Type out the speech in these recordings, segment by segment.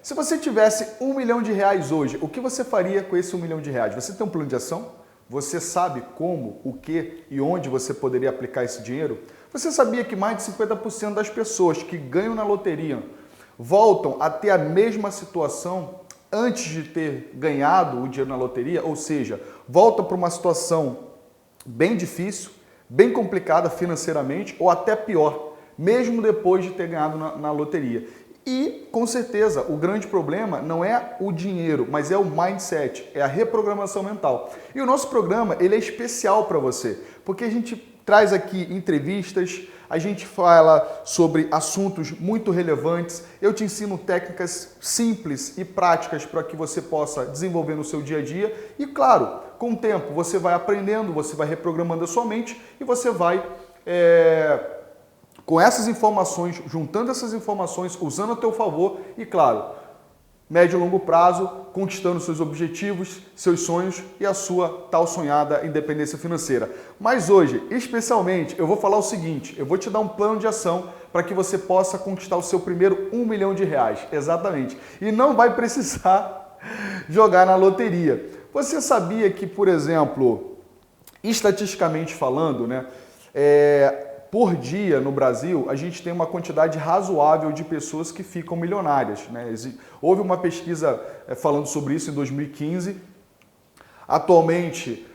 Se você tivesse R$ 1 milhão hoje, o que você faria com esse R$ 1 milhão? Você tem um plano de ação? Você sabe como, o que e onde você poderia aplicar esse dinheiro? Você sabia que mais de 50% das pessoas que ganham na loteria voltam a ter a mesma situação antes de ter ganhado o dinheiro na loteria? Ou seja, volta para uma situação bem difícil, bem complicada financeiramente ou até pior, mesmo depois de ter ganhado na loteria. E, com certeza, o grande problema não é o dinheiro, mas é o mindset, é a reprogramação mental. E o nosso programa, ele é especial para você, porque a gente traz aqui entrevistas, a gente fala sobre assuntos muito relevantes, eu te ensino técnicas simples e práticas para que você possa desenvolver no seu dia a dia e, claro, com o tempo você vai aprendendo, você vai reprogramando a sua mente e você vai... com essas informações, juntando essas informações, usando a teu favor e, claro, médio e longo prazo, conquistando seus objetivos, seus sonhos e a sua tal sonhada independência financeira. Mas hoje, especialmente, eu vou falar o seguinte, eu vou te dar um plano de ação para que você possa conquistar o seu primeiro R$ 1 milhão. Exatamente. E não vai precisar jogar na loteria. Você sabia que, por exemplo, estatisticamente falando, né, por dia no Brasil, a gente tem uma quantidade razoável de pessoas que ficam milionárias, né? Houve uma pesquisa falando sobre isso em 2015. Atualmente,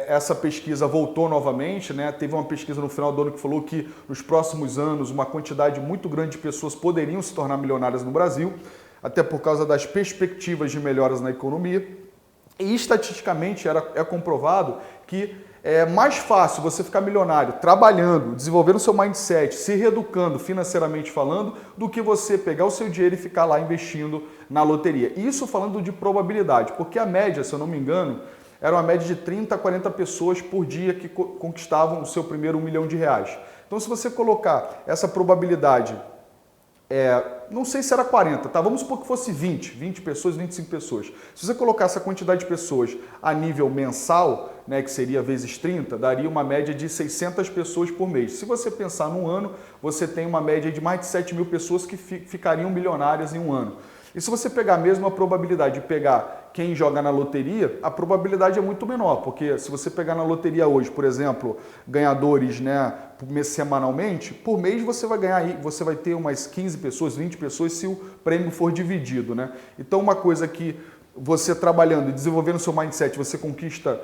essa pesquisa voltou novamente, né? Teve uma pesquisa no final do ano que falou que nos próximos anos uma quantidade muito grande de pessoas poderiam se tornar milionárias no Brasil, até por causa das perspectivas de melhoras na economia. E estatisticamente é comprovado que é mais fácil você ficar milionário trabalhando, desenvolvendo o seu mindset, se reeducando financeiramente falando, do que você pegar o seu dinheiro e ficar lá investindo na loteria. Isso falando de probabilidade, porque a média, se eu não me engano, era uma média de 30 a 40 pessoas por dia que conquistavam o seu primeiro R$ 1 milhão. Então, se você colocar essa probabilidade, não sei se era 40, tá? Vamos supor que fosse 20 pessoas, 25 pessoas. Se você colocar essa quantidade de pessoas a nível mensal, né, que seria vezes 30, daria uma média de 600 pessoas por mês. Se você pensar num ano, você tem uma média de mais de 7 mil pessoas que ficariam milionárias em um ano. E se você pegar mesmo a probabilidade de pegar quem joga na loteria, a probabilidade é muito menor, porque se você pegar na loteria hoje, por exemplo, ganhadores, né, semanalmente, por mês você vai ganhar aí, você vai ter umas 15 pessoas, 20 pessoas se o prêmio for dividido, né? Então uma coisa que você trabalhando e desenvolvendo seu mindset, você conquista,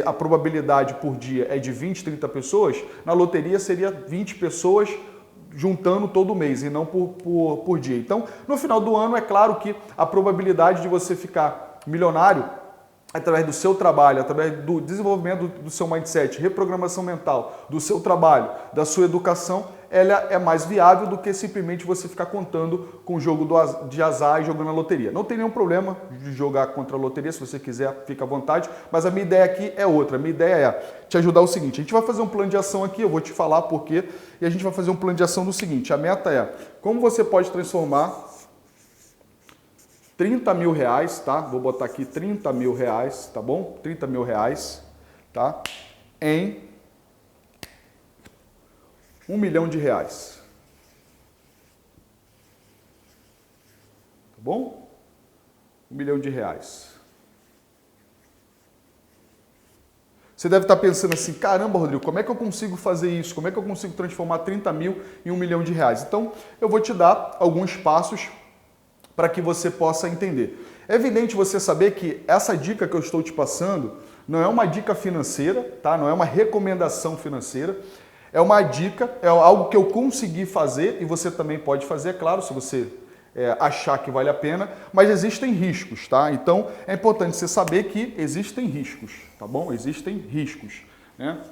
a probabilidade por dia é de 20, 30 pessoas, na loteria seria 20 pessoas juntando todo mês e não por dia. Então, no final do ano, é claro que a probabilidade de você ficar milionário através do seu trabalho, através do desenvolvimento do seu mindset, reprogramação mental, do seu trabalho, da sua educação, ela é mais viável do que simplesmente você ficar contando com o jogo de azar e jogando na loteria. Não tem nenhum problema de jogar contra a loteria, se você quiser, fica à vontade, mas a minha ideia aqui é outra. A minha ideia é te ajudar o seguinte, a gente vai fazer um plano de ação aqui, eu vou te falar por quê, e a gente vai fazer um plano de ação do seguinte, a meta é como você pode transformar 30 mil reais, tá? Vou botar aqui 30 mil reais, tá bom? 30 mil reais, tá? Em R$ 1 milhão. Tá bom? R$ 1 milhão. Você deve estar pensando assim, caramba, Rodrigo, como é que eu consigo fazer isso? Como é que eu consigo transformar 30 mil em R$ 1 milhão? Então, eu vou te dar alguns passos para que você possa entender. É evidente você saber que essa dica que eu estou te passando não é uma dica financeira, tá? Não é uma recomendação financeira, é uma dica, é algo que eu consegui fazer e você também pode fazer, é claro, se você achar que vale a pena, mas existem riscos, tá? Então, é importante você saber que existem riscos, tá bom? Existem riscos, né?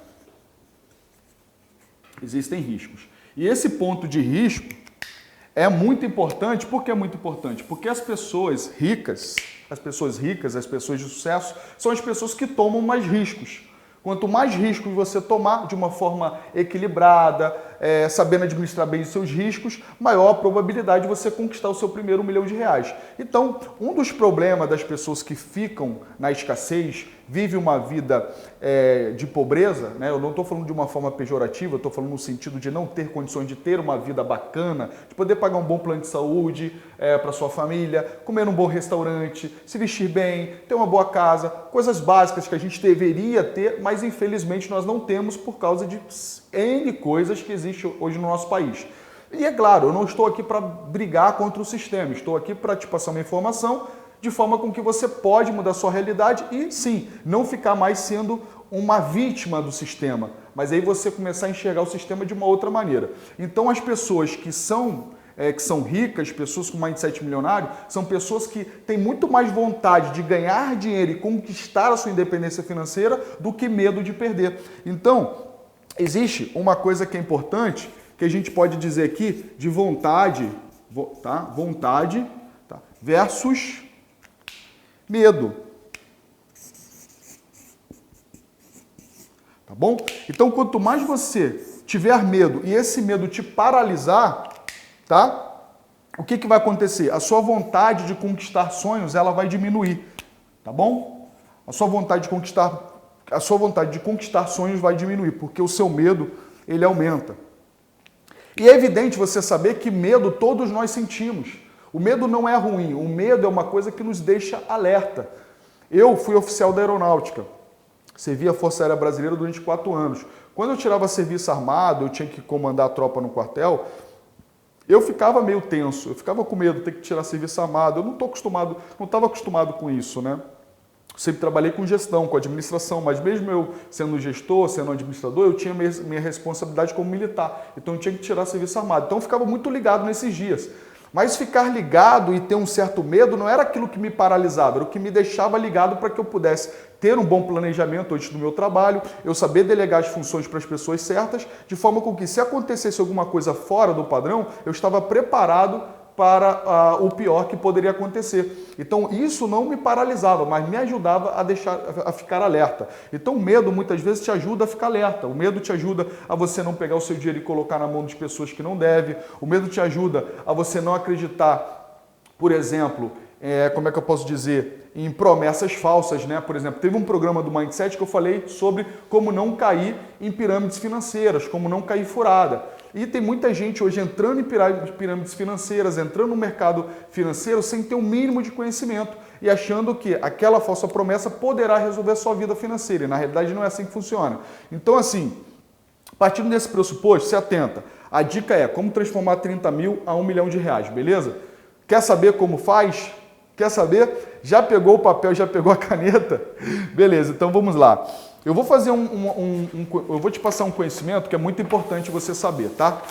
Existem riscos. E esse ponto de risco é muito importante. Por que é muito importante? Porque as pessoas ricas, as pessoas de sucesso, são as pessoas que tomam mais riscos. Quanto mais riscos você tomar de uma forma equilibrada, sabendo administrar bem os seus riscos, maior a probabilidade de você conquistar o seu primeiro R$ 1 milhão. Então, um dos problemas das pessoas que ficam na escassez, vive uma vida de pobreza, né? Eu não estou falando de uma forma pejorativa, eu estou falando no sentido de não ter condições de ter uma vida bacana, de poder pagar um bom plano de saúde para sua família, comer num bom restaurante, se vestir bem, ter uma boa casa, coisas básicas que a gente deveria ter, mas infelizmente nós não temos por causa de N coisas que existem hoje no nosso país. E é claro, eu não estou aqui para brigar contra o sistema, estou aqui para te passar uma informação de forma com que você pode mudar a sua realidade e sim, não ficar mais sendo uma vítima do sistema, mas aí você começar a enxergar o sistema de uma outra maneira. Então as pessoas que são ricas, pessoas com mindset milionário, são pessoas que têm muito mais vontade de ganhar dinheiro e conquistar a sua independência financeira do que medo de perder. Então, existe uma coisa que é importante, que a gente pode dizer aqui, de vontade, tá? Vontade, tá? Versus medo. Tá bom? Então, quanto mais você tiver medo e esse medo te paralisar, tá? O que vai acontecer? A sua vontade de conquistar sonhos, ela vai diminuir, tá bom? A sua vontade de conquistar sonhos vai diminuir, porque o seu medo, ele aumenta. E é evidente você saber que medo todos nós sentimos. O medo não é ruim, o medo é uma coisa que nos deixa alerta. Eu fui oficial da aeronáutica, servi a Força Aérea Brasileira durante 4 anos. Quando eu tirava serviço armado, eu tinha que comandar a tropa no quartel, eu ficava meio tenso, eu ficava com medo de ter que tirar serviço armado. Eu não estava acostumado com isso, né? Sempre trabalhei com gestão, com administração, mas mesmo eu sendo gestor, sendo administrador, eu tinha minha responsabilidade como militar. Então eu tinha que tirar serviço armado. Então eu ficava muito ligado nesses dias. Mas ficar ligado e ter um certo medo não era aquilo que me paralisava, era o que me deixava ligado para que eu pudesse ter um bom planejamento antes do meu trabalho, eu saber delegar as funções para as pessoas certas, de forma com que se acontecesse alguma coisa fora do padrão, eu estava preparado para o pior que poderia acontecer. Então isso não me paralisava, mas me ajudava a ficar alerta. Então o medo muitas vezes te ajuda a ficar alerta, o medo te ajuda a você não pegar o seu dinheiro e colocar na mão de pessoas que não deve, o medo te ajuda a você não acreditar, por exemplo, como é que eu posso dizer, em promessas falsas, né? Por exemplo, teve um programa do Mindset que eu falei sobre como não cair em pirâmides financeiras, como não cair furada. E tem muita gente hoje entrando em pirâmides financeiras, entrando no mercado financeiro sem ter o mínimo de conhecimento e achando que aquela falsa promessa poderá resolver a sua vida financeira. E na realidade não é assim que funciona. Então assim, partindo desse pressuposto, se atenta. A dica é como transformar 30 mil a 1 milhão de reais, beleza? Quer saber como faz? Quer saber? Já pegou o papel, já pegou a caneta? Beleza, então vamos lá. Eu vou fazer eu vou te passar um conhecimento que é muito importante você saber, tá?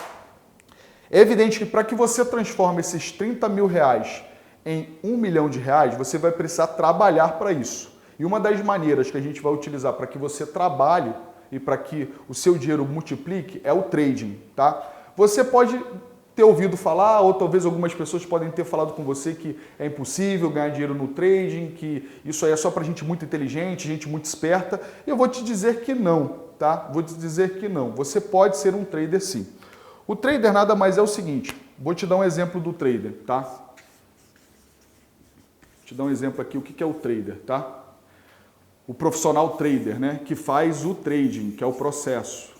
É evidente que para que você transforme esses 30 mil reais em 1 milhão de reais, você vai precisar trabalhar para isso. E uma das maneiras que a gente vai utilizar para que você trabalhe e para que o seu dinheiro multiplique é o trading, tá? Você pode ter ouvido falar, ou talvez algumas pessoas podem ter falado com você que é impossível ganhar dinheiro no trading, que isso aí é só para gente muito inteligente, gente muito esperta. E eu vou te dizer que não, tá? Vou te dizer que não. Você pode ser um trader sim. O trader nada mais é o seguinte, vou te dar um exemplo do trader, tá? Vou te dar um exemplo aqui, o que é o trader, tá? O profissional trader, né? Que faz o trading, que é o processo,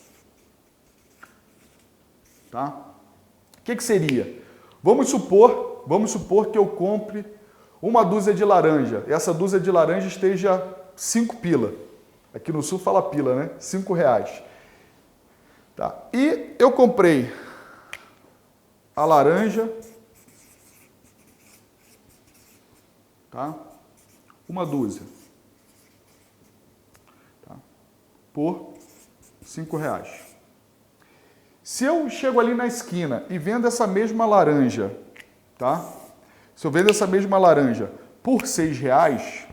tá? O que seria? Vamos supor que eu compre uma dúzia de laranja. Essa dúzia de laranja esteja 5 pila. Aqui no sul fala pila, né? 5 reais. Tá. E eu comprei a laranja, tá? Uma dúzia, tá? Por 5 reais. Se eu chego ali na esquina e vendo essa mesma laranja, tá? Se eu vendo essa mesma laranja por 6 reais,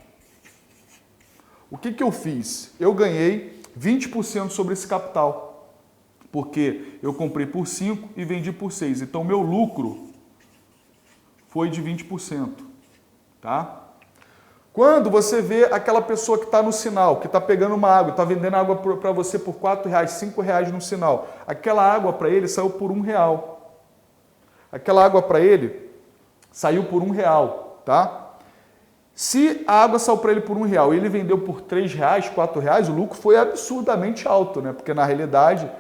o que eu fiz? Eu ganhei 20% sobre esse capital, porque eu comprei por 5 e vendi por 6. Então, meu lucro foi de 20%, tá? Quando você vê aquela pessoa que está no sinal, que está pegando uma água, está vendendo água para você por 4 reais, 5 reais no sinal, aquela água para ele saiu por 1 real. Aquela água para ele saiu por 1 real, tá? Se a água saiu para ele por R$1 e ele vendeu por R$3, R$4, o lucro foi absurdamente alto, né? Porque na realidade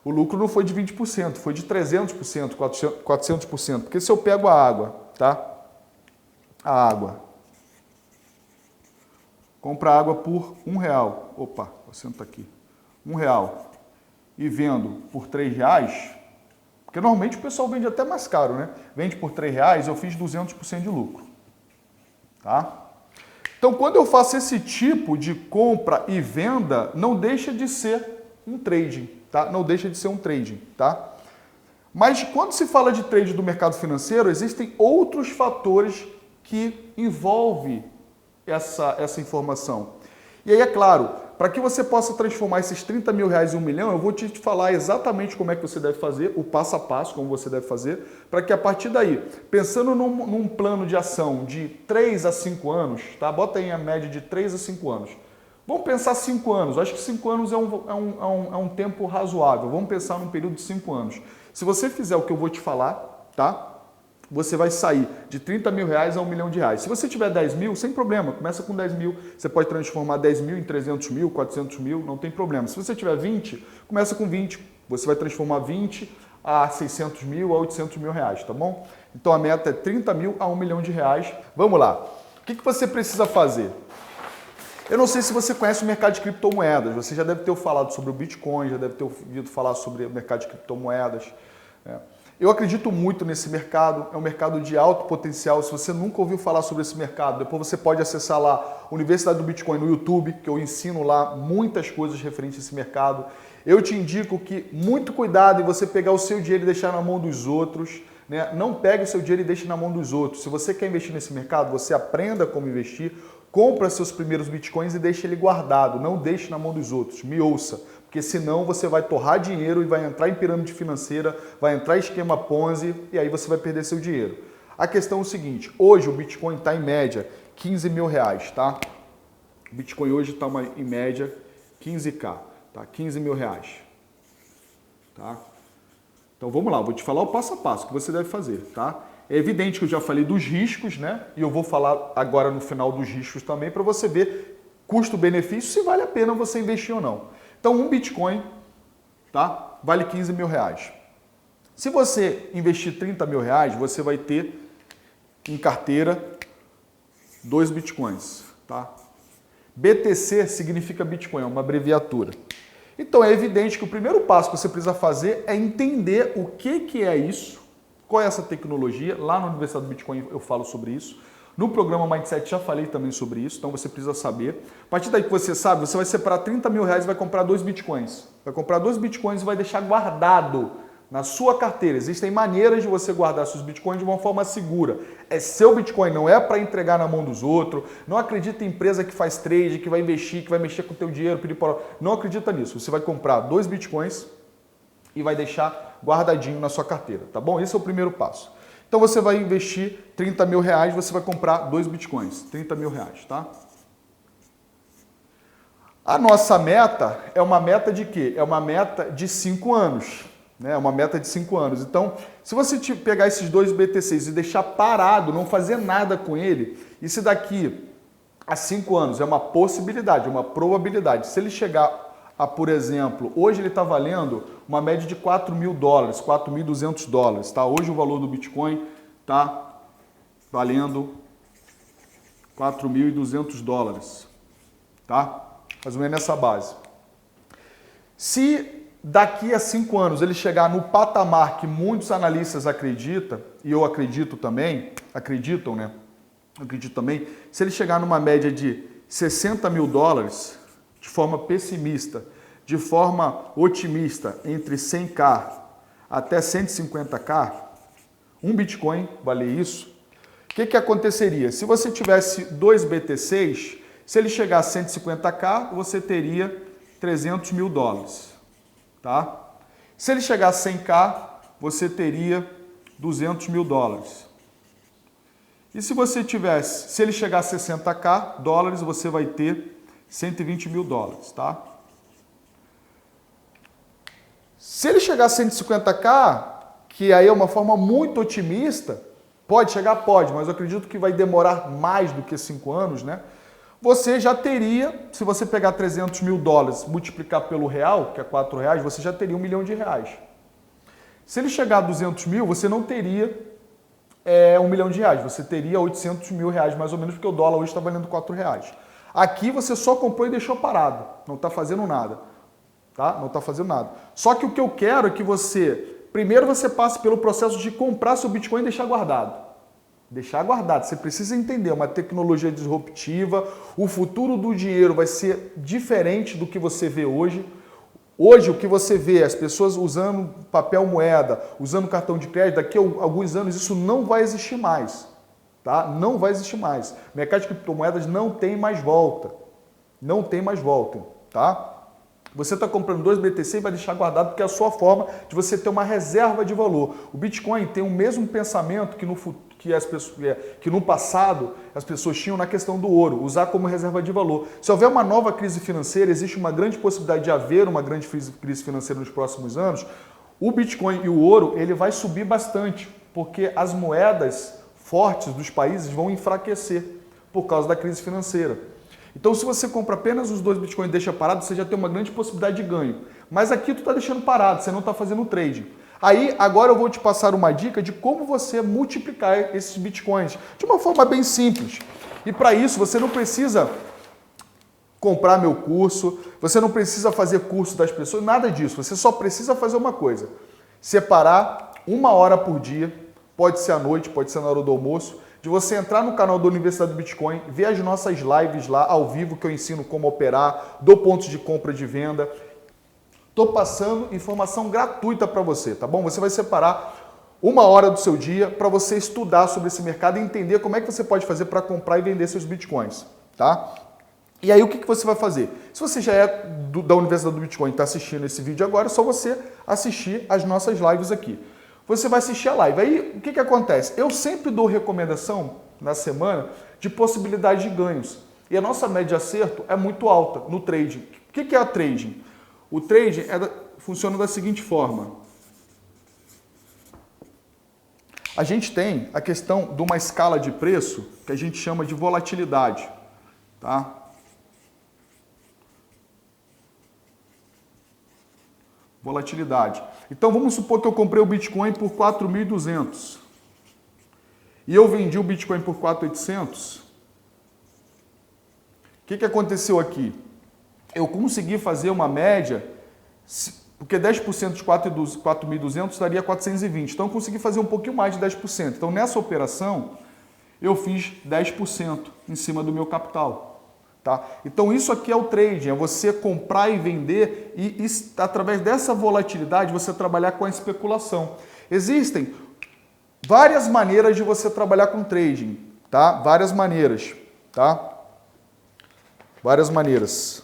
o lucro não foi de 20%, foi de 300%, 400%. Porque se eu pego a água, tá? A água. Compra água por R$1. Opa, o assento tá aqui. R$1. E vendo por R$3, porque normalmente o pessoal vende até mais caro, né? Vende por R$3, eu fiz 200% de lucro. Tá? Então, quando eu faço esse tipo de compra e venda, não deixa de ser um trading, tá? Não deixa de ser um trading, tá? Mas quando se fala de trade do mercado financeiro, existem outros fatores que envolvem essa informação. E aí, é claro, para que você possa transformar esses R$30 mil em R$1 milhão, eu vou te falar exatamente como é que você deve fazer, o passo a passo, como você deve fazer, para que a partir daí, pensando num plano de ação de 3 a 5 anos, tá? Bota aí a média de 3 a 5 anos. Vamos pensar 5 anos, acho que 5 anos é um tempo razoável, vamos pensar num período de 5 anos. Se você fizer o que eu vou te falar, tá? Você vai sair de R$30 mil a R$1 milhão. Se você tiver 10 mil, sem problema, começa com 10 mil. Você pode transformar 10 mil em 300 mil, 400 mil, não tem problema. Se você tiver 20, começa com 20. Você vai transformar 20 a 600 mil, a 800 mil reais, tá bom? Então a meta é 30 mil a R$1 milhão. Vamos lá. O que você precisa fazer? Eu não sei se você conhece o mercado de criptomoedas. Você já deve ter falado sobre o Bitcoin, já deve ter ouvido falar sobre o mercado de criptomoedas. Eu acredito muito nesse mercado, é um mercado de alto potencial. Se você nunca ouviu falar sobre esse mercado, depois você pode acessar lá a Universidade do Bitcoin no YouTube, que eu ensino lá muitas coisas referentes a esse mercado. Eu te indico que muito cuidado em você pegar o seu dinheiro e deixar na mão dos outros, né? Não pegue o seu dinheiro e deixe na mão dos outros. Se você quer investir nesse mercado, você aprenda como investir, compra seus primeiros Bitcoins e deixe ele guardado, não deixe na mão dos outros. Me ouça. Porque senão você vai torrar dinheiro e vai entrar em pirâmide financeira, vai entrar em esquema Ponzi e aí você vai perder seu dinheiro. A questão é o seguinte, hoje o Bitcoin está em média 15 mil reais, tá? O Bitcoin hoje está em média 15k, tá? 15 mil reais, tá? Então vamos lá, vou te falar o passo a passo que você deve fazer, tá? É evidente que eu já falei dos riscos, né? E eu vou falar agora no final dos riscos também para você ver custo-benefício, se vale a pena você investir ou não. Então, um Bitcoin, tá? Vale 15 mil reais. Se você investir 30 mil reais, você vai ter em carteira 2 Bitcoins, tá? BTC significa Bitcoin, é uma abreviatura. Então, é evidente que o primeiro passo que você precisa fazer é entender o que é isso, qual é essa tecnologia. Lá na Universidade do Bitcoin eu falo sobre isso. No programa Mindset já falei também sobre isso, então você precisa saber. A partir daí que você sabe, você vai separar 30 mil reais e vai comprar 2 Bitcoins. Vai comprar 2 Bitcoins e vai deixar guardado na sua carteira. Existem maneiras de você guardar seus Bitcoins de uma forma segura. É seu Bitcoin, não é para entregar na mão dos outros. Não acredita em empresa que faz trade, que vai investir, que vai mexer com o teu dinheiro, pedir para... Não acredita nisso. Você vai comprar 2 Bitcoins e vai deixar guardadinho na sua carteira, tá bom? Esse é o primeiro passo. Então você vai investir 30 mil reais, você vai comprar 2 Bitcoins, 30 mil reais, tá? A nossa meta é uma meta de quê? É uma meta de 5 anos, né? É uma meta de 5 anos. Então, se você pegar esses 2 BTCs e deixar parado, não fazer nada com ele, e se daqui a 5 anos é uma possibilidade, uma probabilidade, se ele chegar a, por exemplo, hoje ele está valendo uma média de 4 mil dólares, 4.200 dólares, tá? Hoje o valor do Bitcoin está valendo 4.200 dólares, tá? Mais ou menos nessa base. Se daqui a 5 anos ele chegar no patamar que muitos analistas acreditam, e eu acredito também, acreditam, né? Acredito também, se ele chegar numa média de 60 mil dólares, de forma pessimista, de forma otimista, entre 100k até 150k, um Bitcoin vale isso. O que aconteceria? Se você tivesse 2 BTCs, se ele chegar a 150k, você teria 300 mil dólares. Tá? Se ele chegar a 100k, você teria 200 mil dólares. E se você tivesse, se ele chegar a 60k dólares, você vai ter 120 mil dólares, tá? Se ele chegar a 150k, que aí é uma forma muito otimista, Pode chegar? Pode, mas eu acredito que vai demorar mais do que 5 anos, né? Você já teria, se você pegar 300 mil dólares, multiplicar pelo real, que é 4 reais, você já teria R$1 milhão. Se ele chegar a 200 mil, você não teria R$1 milhão, você teria 800 mil reais mais ou menos, porque o dólar hoje está valendo 4 reais. Aqui você só comprou e deixou parado, não está fazendo nada, tá? Não está fazendo nada. Só que o que eu quero é que primeiro você passe pelo processo de comprar seu Bitcoin e deixar guardado. Deixar guardado. Você precisa entender, uma tecnologia disruptiva, o futuro do dinheiro vai ser diferente do que você vê hoje. Hoje, o que você vê, as pessoas usando papel moeda, usando cartão de crédito, daqui a alguns anos isso não vai existir mais. Tá? Não vai existir mais. O mercado de criptomoedas não tem mais volta. Não tem mais volta. Tá? Você está comprando 2 BTC e vai deixar guardado porque é a sua forma de você ter uma reserva de valor. O Bitcoin tem o mesmo pensamento que no passado as pessoas tinham na questão do ouro, usar como reserva de valor. Se houver uma nova crise financeira, existe uma grande possibilidade de haver uma grande crise financeira nos próximos anos, o Bitcoin e o ouro ele vai subir bastante, porque as moedas fortes dos países vão enfraquecer por causa da crise financeira. Então, se você compra apenas os 2 Bitcoins e deixa parado, você já tem uma grande possibilidade de ganho. Mas aqui tu está deixando parado, você não está fazendo trading. Aí, agora eu vou te passar uma dica de como você multiplicar esses Bitcoins de uma forma bem simples. E para isso, você não precisa comprar meu curso, você não precisa fazer curso das pessoas, nada disso. Você só precisa fazer uma coisa. Separar 1 hora por dia, pode ser à noite, pode ser na hora do almoço, de você entrar no canal da Universidade do Bitcoin, ver as nossas lives lá ao vivo que eu ensino como operar, dou pontos de compra e de venda. Estou passando informação gratuita para você, tá bom? Você vai separar 1 hora do seu dia para você estudar sobre esse mercado e entender como é que você pode fazer para comprar e vender seus Bitcoins, tá? E aí o que você vai fazer? Se você já é da Universidade do Bitcoin e está assistindo esse vídeo agora, é só você assistir as nossas lives aqui. Você vai assistir a live. Aí, o que acontece? Eu sempre dou recomendação na semana de possibilidade de ganhos. E a nossa média de acerto é muito alta no trading. O que é a trading? O trading funciona da seguinte forma. A gente tem a questão de uma escala de preço que a gente chama de volatilidade. Tá? Volatilidade. Então vamos supor que eu comprei o Bitcoin por 4.200 e eu vendi o Bitcoin por 4.800. O que aconteceu aqui? Eu consegui fazer uma média, porque 10% de 4.200 daria 420. Então eu consegui fazer um pouquinho mais de 10%. Então nessa operação eu fiz 10% em cima do meu capital. Tá? Então isso aqui é o trading, é você comprar e vender e através dessa volatilidade você trabalhar com a especulação. Existem várias maneiras de você trabalhar com trading, tá? Várias maneiras, tá? Várias maneiras.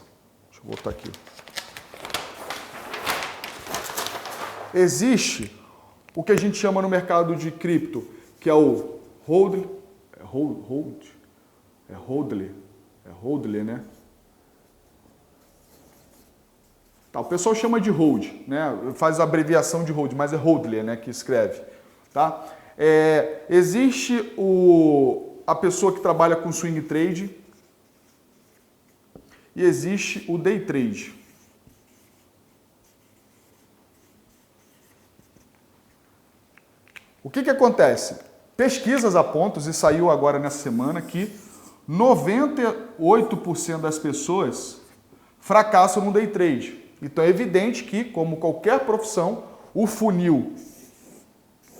Deixa eu voltar aqui. Existe o que a gente chama no mercado de cripto, que é o hodl, hodler, né? Tá, o pessoal chama de hold, né? Faz a abreviação de hold, mas é hodler, né? Que escreve, tá? Existe a pessoa que trabalha com swing trade e existe o day trade. O que acontece? Pesquisas apontam, e saiu agora nessa semana, que 98% das pessoas fracassam no day trade. Então é evidente que, como qualquer profissão, o funil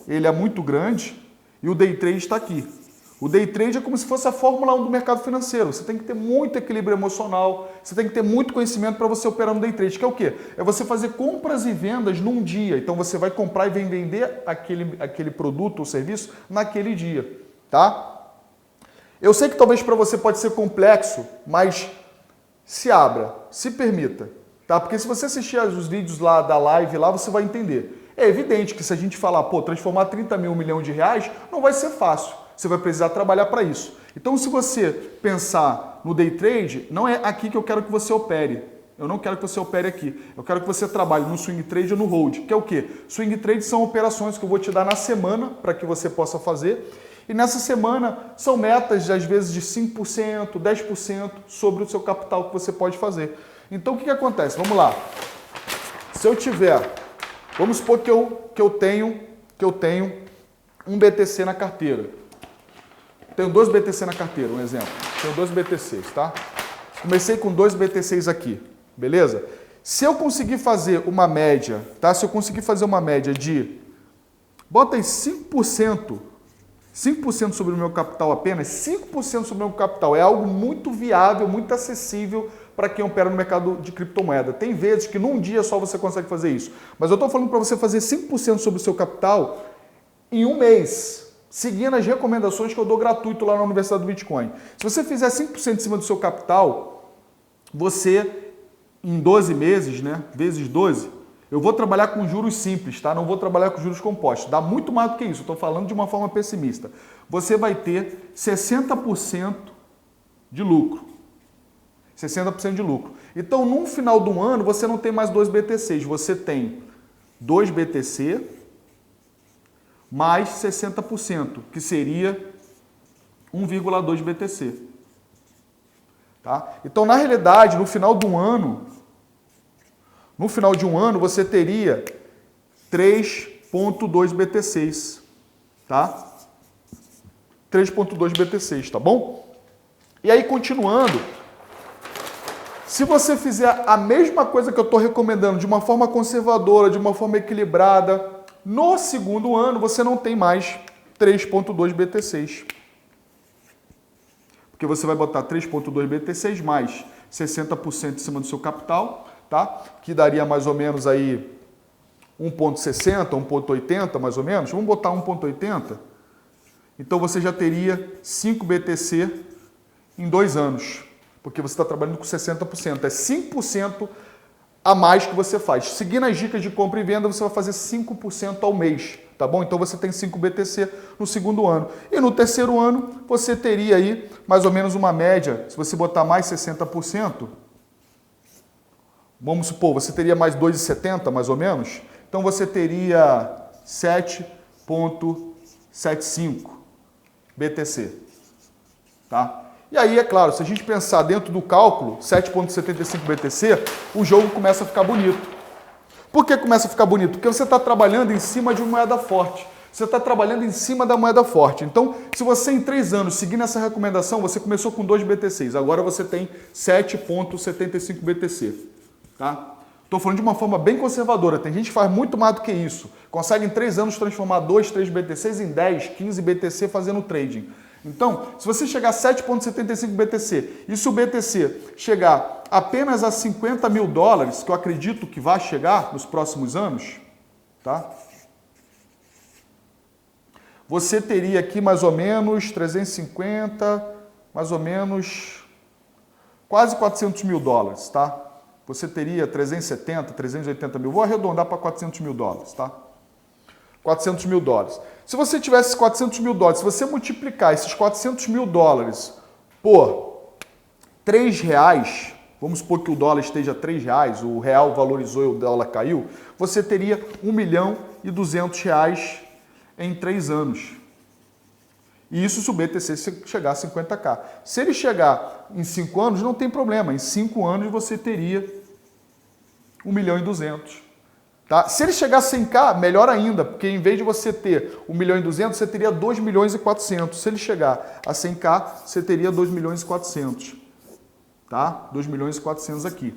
ele é muito grande e o day trade está aqui. O day trade é como se fosse a Fórmula 1 do mercado financeiro. Você tem que ter muito equilíbrio emocional, você tem que ter muito conhecimento para você operar no day trade, que é o quê? É você fazer compras e vendas num dia. Então você vai comprar e vender aquele produto ou serviço naquele dia, tá? Eu sei que talvez para você pode ser complexo, mas se abra, se permita, tá? Porque se você assistir os vídeos lá da live, lá você vai entender. É evidente que se a gente falar, transformar 30 mil, 1 milhão de reais, não vai ser fácil. Você vai precisar trabalhar para isso. Então, se você pensar no day trade, não é aqui que eu quero que você opere. Eu não quero que você opere aqui. Eu quero que você trabalhe no swing trade ou no hold, que é o quê? Swing trade são operações que eu vou te dar na semana para que você possa fazer. E nessa semana são metas, às vezes, de 5%, 10% sobre o seu capital que você pode fazer. Então, o que acontece? Vamos lá. Se eu tiver, vamos supor que eu tenho um BTC na carteira. Tenho 2 BTC na carteira, um exemplo. Tenho 2 BTCs, tá? Comecei com 2 BTCs aqui, beleza? Se eu conseguir fazer uma média, tá? Se eu conseguir fazer uma média de, bota aí 5% sobre o meu capital apenas, 5% sobre o meu capital é algo muito viável, muito acessível para quem opera no mercado de criptomoeda. Tem vezes que num dia só você consegue fazer isso, mas eu estou falando para você fazer 5% sobre o seu capital em um mês, seguindo as recomendações que eu dou gratuito lá na Universidade do Bitcoin. Se você fizer 5% em cima do seu capital, você, em 12 meses, né, vezes 12, eu vou trabalhar com juros simples, tá? Não vou trabalhar com juros compostos. Dá muito mais do que isso, estou falando de uma forma pessimista. Você vai ter 60% de lucro. 60% de lucro. Então, no final do ano, você não tem mais 2 BTCs, você tem 2 BTC mais 60%, que seria 1,2 BTC. Tá? Então, na realidade, no final de um ano, você teria 3,2 BTCs. Tá? 3,2 BTCs, tá bom? E aí, continuando, se você fizer a mesma coisa que eu estou recomendando, de uma forma conservadora, de uma forma equilibrada, no segundo ano você não tem mais 3,2 BTCs. Porque você vai botar 3,2 BTCs mais 60% em cima do seu capital, tá? Que daria mais ou menos aí 1,60, 1,80 mais ou menos. Vamos botar 1,80. Então você já teria 5 BTC em 2 anos. Porque você está trabalhando com 60%. É 5% a mais que você faz. Seguindo as dicas de compra e venda, você vai fazer 5% ao mês, tá bom? Então você tem 5 BTC no segundo ano. E no terceiro ano, você teria aí mais ou menos uma média, se você botar mais 60%, vamos supor, você teria mais 2,70 mais ou menos, então você teria 7,75 BTC, tá? E aí, é claro, se a gente pensar dentro do cálculo, 7,75 BTC, o jogo começa a ficar bonito. Por que começa a ficar bonito? Porque você está trabalhando em cima de uma moeda forte. Você está trabalhando em cima da moeda forte. Então, se você em 3 anos, seguindo essa recomendação, você começou com 2 BTCs, agora você tem 7,75 BTC. Tá? Estou falando de uma forma bem conservadora. Tem gente que faz muito mais do que isso. Consegue em 3 anos transformar 2, 3 BTCs em 10, 15 BTC fazendo trading. Então, se você chegar a 7,75 BTC e se o BTC chegar apenas a 50 mil dólares, que eu acredito que vai chegar nos próximos anos, tá? Você teria aqui mais ou menos 350, mais ou menos quase 400 mil dólares, tá? Você teria 370, 380 mil, vou arredondar para 400 mil dólares, tá? 400 mil dólares. Se você tivesse 400 mil dólares, se você multiplicar esses 400 mil dólares por R$3, vamos supor que o dólar esteja R$3, o real valorizou e o dólar caiu, você teria R$1.200.000 em 3 anos. E isso se o BTC chegar a 50k. Se ele chegar em 5 anos, não tem problema. Em 5 anos você teria 1.200.000. Tá? Se ele chegar a 100k, melhor ainda, porque em vez de você ter 1.200.000, você teria 2.400.000. Se ele chegar a 100k, você teria 2.400.000. Tá? 2.400.000 aqui.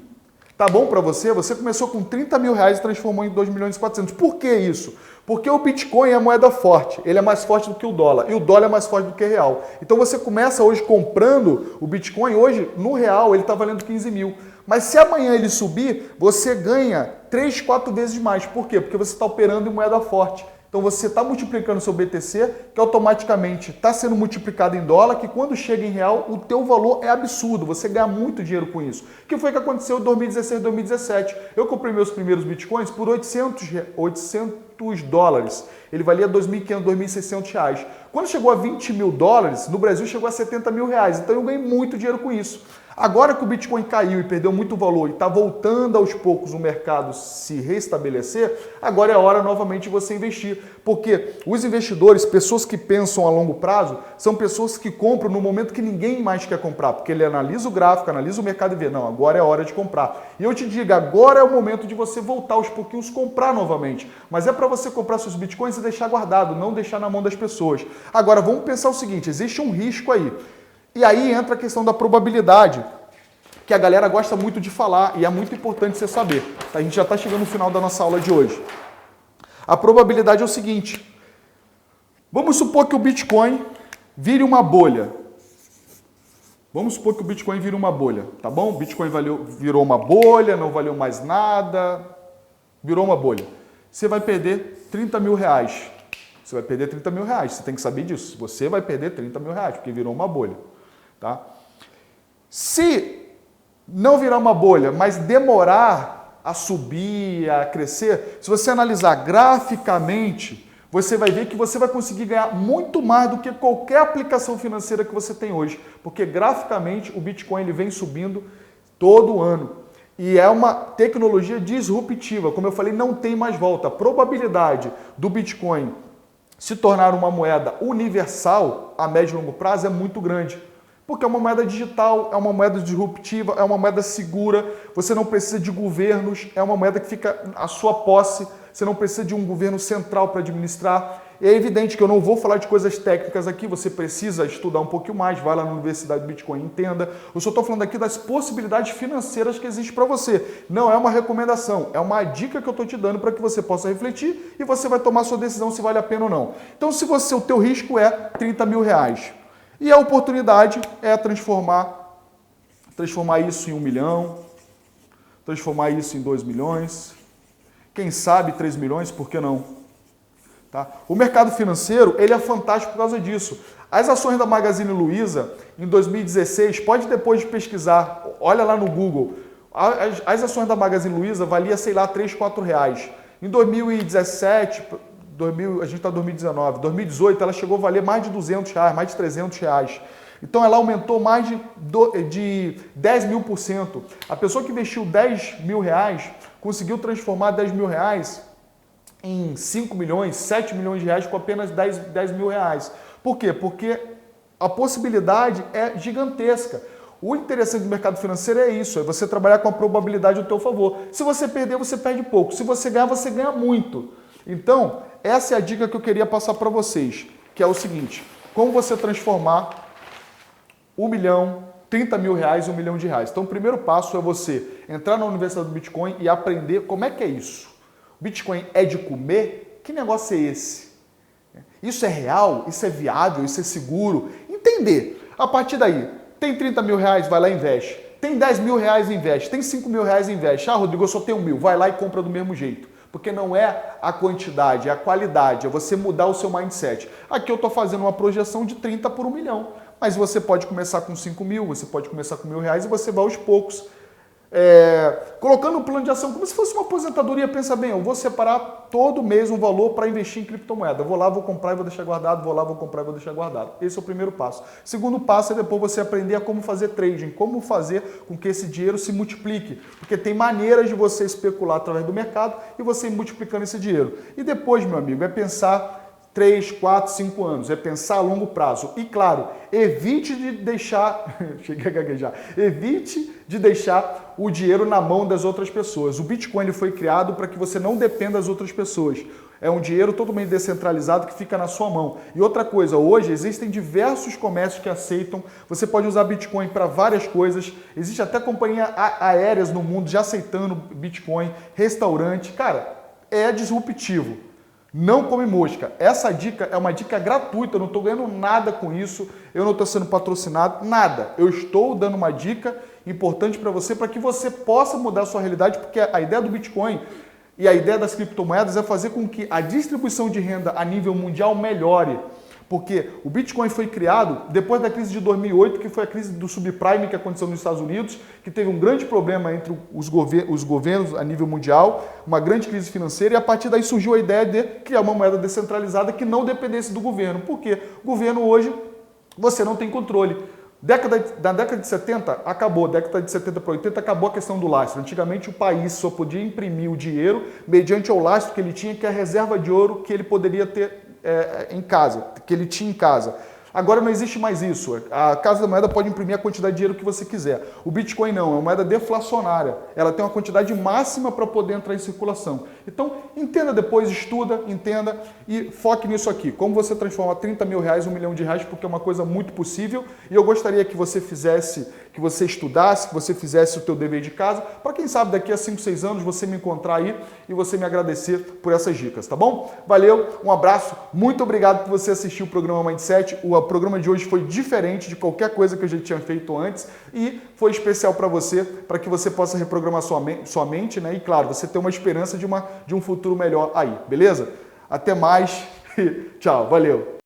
Tá bom para você? Você começou com 30 mil reais e transformou em 2.400.000. Por que isso? Porque o Bitcoin é a moeda forte. Ele é mais forte do que o dólar. E o dólar é mais forte do que o real. Então você começa hoje comprando o Bitcoin. Hoje, no real, ele está valendo 15 mil. Mas se amanhã ele subir, você ganha 3, 4 vezes mais. Por quê? Porque você está operando em moeda forte. Então você está multiplicando o seu BTC, que automaticamente está sendo multiplicado em dólar, que quando chega em real, o teu valor é absurdo. Você ganha muito dinheiro com isso. O que foi que aconteceu em 2016, 2017? Eu comprei meus primeiros Bitcoins por 800 dólares. Ele valia 2.500, 2.600 reais. Quando chegou a 20 mil dólares, no Brasil chegou a 70 mil reais. Então eu ganhei muito dinheiro com isso. Agora que o Bitcoin caiu e perdeu muito valor e está voltando aos poucos o mercado se restabelecer, agora é a hora novamente de você investir. Porque os investidores, pessoas que pensam a longo prazo, são pessoas que compram no momento que ninguém mais quer comprar, porque ele analisa o gráfico, analisa o mercado e vê, não, agora é a hora de comprar. E eu te digo, agora é o momento de você voltar aos pouquinhos, comprar novamente. Mas é para você comprar seus Bitcoins e deixar guardado, não deixar na mão das pessoas. Agora, vamos pensar o seguinte, existe um risco aí. E aí entra a questão da probabilidade, que a galera gosta muito de falar e é muito importante você saber. A gente já está chegando no final da nossa aula de hoje. A probabilidade é o seguinte, vamos supor que o Bitcoin vire uma bolha. Vamos supor que o Bitcoin vire uma bolha, tá bom? O Bitcoin virou uma bolha, não valeu mais nada, virou uma bolha. Você vai perder 30 mil reais. Você vai perder 30 mil reais, você tem que saber disso. Você vai perder 30 mil reais, porque virou uma bolha. Tá? Se não virar uma bolha, mas demorar a subir, a crescer, se você analisar graficamente, você vai ver que você vai conseguir ganhar muito mais do que qualquer aplicação financeira que você tem hoje, porque graficamente o Bitcoin ele vem subindo todo ano. E é uma tecnologia disruptiva, como eu falei, não tem mais volta. A probabilidade do Bitcoin se tornar uma moeda universal a médio e longo prazo é muito grande. Porque é uma moeda digital, é uma moeda disruptiva, é uma moeda segura, você não precisa de governos, é uma moeda que fica à sua posse, você não precisa de um governo central para administrar. É evidente que eu não vou falar de coisas técnicas aqui, você precisa estudar um pouquinho mais, vai lá na Universidade do Bitcoin e entenda. Eu só estou falando aqui das possibilidades financeiras que existem para você. Não é uma recomendação, é uma dica que eu estou te dando para que você possa refletir e você vai tomar sua decisão se vale a pena ou não. Então, se o teu risco é 30 mil reais, e a oportunidade é transformar isso em 1 milhão, transformar isso em 2 milhões, quem sabe 3 milhões, por que não? Tá? O mercado financeiro ele é fantástico por causa disso. As ações da Magazine Luiza, em 2016, pode depois de pesquisar, olha lá no Google, as ações da Magazine Luiza valia, sei lá, 3, 4 reais. Em 2017... a gente está em 2019, 2018 ela chegou a valer mais de 200 reais, mais de 300 reais. Então ela aumentou mais de 10 mil %. A pessoa que investiu 10 mil reais conseguiu transformar 10 mil reais em 5 milhões, 7 milhões de reais com apenas 10 mil reais. Por quê? Porque a possibilidade é gigantesca. O interessante do mercado financeiro é isso, é você trabalhar com a probabilidade ao teu favor. Se você perder, você perde pouco. Se você ganha muito. Então, essa é a dica que eu queria passar para vocês, que é o seguinte, como você transformar 1 milhão, 30 mil reais em 1 milhão de reais. Então, o primeiro passo é você entrar na Universidade do Bitcoin e aprender como é que é isso. O Bitcoin é de comer? Que negócio é esse? Isso é real? Isso é viável? Isso é seguro? Entender. A partir daí, tem 30 mil reais, vai lá e investe. Tem 10 mil reais, investe. Tem 5 mil reais, investe. Ah, Rodrigo, eu só tenho 1.000. Vai lá e compra do mesmo jeito. Porque não é a quantidade, é a qualidade, é você mudar o seu mindset. Aqui eu estou fazendo uma projeção de 30 por 1 milhão, mas você pode começar com 5 mil, você pode começar com R$1.000 e você vai aos poucos. Colocando um plano de ação como se fosse uma aposentadoria. Pensa bem, eu vou separar todo mês um valor para investir em criptomoeda. Eu vou lá, vou comprar e vou deixar guardado, vou lá, vou comprar e vou deixar guardado. Esse é o primeiro passo. Segundo passo é depois você aprender a como fazer trading, como fazer com que esse dinheiro se multiplique. Porque tem maneiras de você especular através do mercado e você ir multiplicando esse dinheiro. E depois, meu amigo, é pensar 3, 4, 5 anos, é pensar a longo prazo. E claro, evite de deixar, cheguei a gaguejar, evite de deixar o dinheiro na mão das outras pessoas. O Bitcoin ele foi criado para que você não dependa das outras pessoas. É um dinheiro totalmente descentralizado que fica na sua mão. E outra coisa, hoje existem diversos comércios que aceitam, você pode usar Bitcoin para várias coisas, existe até companhias aéreas no mundo já aceitando Bitcoin, restaurante, cara, é disruptivo. Não come mosca. Essa dica é uma dica gratuita, eu não estou ganhando nada com isso, eu não estou sendo patrocinado, nada. Eu estou dando uma dica importante para você, para que você possa mudar a sua realidade, porque a ideia do Bitcoin e a ideia das criptomoedas é fazer com que a distribuição de renda a nível mundial melhore. Porque o Bitcoin foi criado depois da crise de 2008, que foi a crise do subprime que aconteceu nos Estados Unidos, que teve um grande problema entre os governos a nível mundial, uma grande crise financeira, e a partir daí surgiu a ideia de criar uma moeda descentralizada que não dependesse do governo. Por quê? O governo hoje, você não tem controle. Na década de 70, acabou. Década de 70 para 80, acabou a questão do lastro. Antigamente, o país só podia imprimir o dinheiro mediante o lastro que ele tinha, que é a reserva de ouro que ele poderia ter em casa, que ele tinha em casa. Agora não existe mais isso. A Casa da Moeda pode imprimir a quantidade de dinheiro que você quiser. O Bitcoin não, é uma moeda deflacionária. Ela tem uma quantidade máxima para poder entrar em circulação. Então, entenda depois, estuda, entenda e foque nisso aqui. Como você transforma 30 mil reais em 1 milhão de reais, porque é uma coisa muito possível. E eu gostaria que você fizesse, que você estudasse, que você fizesse o teu dever de casa, para quem sabe daqui a 5, 6 anos você me encontrar aí e você me agradecer por essas dicas, tá bom? Valeu, um abraço, muito obrigado por você assistir o programa Mindset. O programa de hoje foi diferente de qualquer coisa que eu já tinha feito antes e foi especial para você, para que você possa reprogramar sua mente, né? E claro, você ter uma esperança de um futuro melhor aí, beleza? Até mais e tchau, valeu!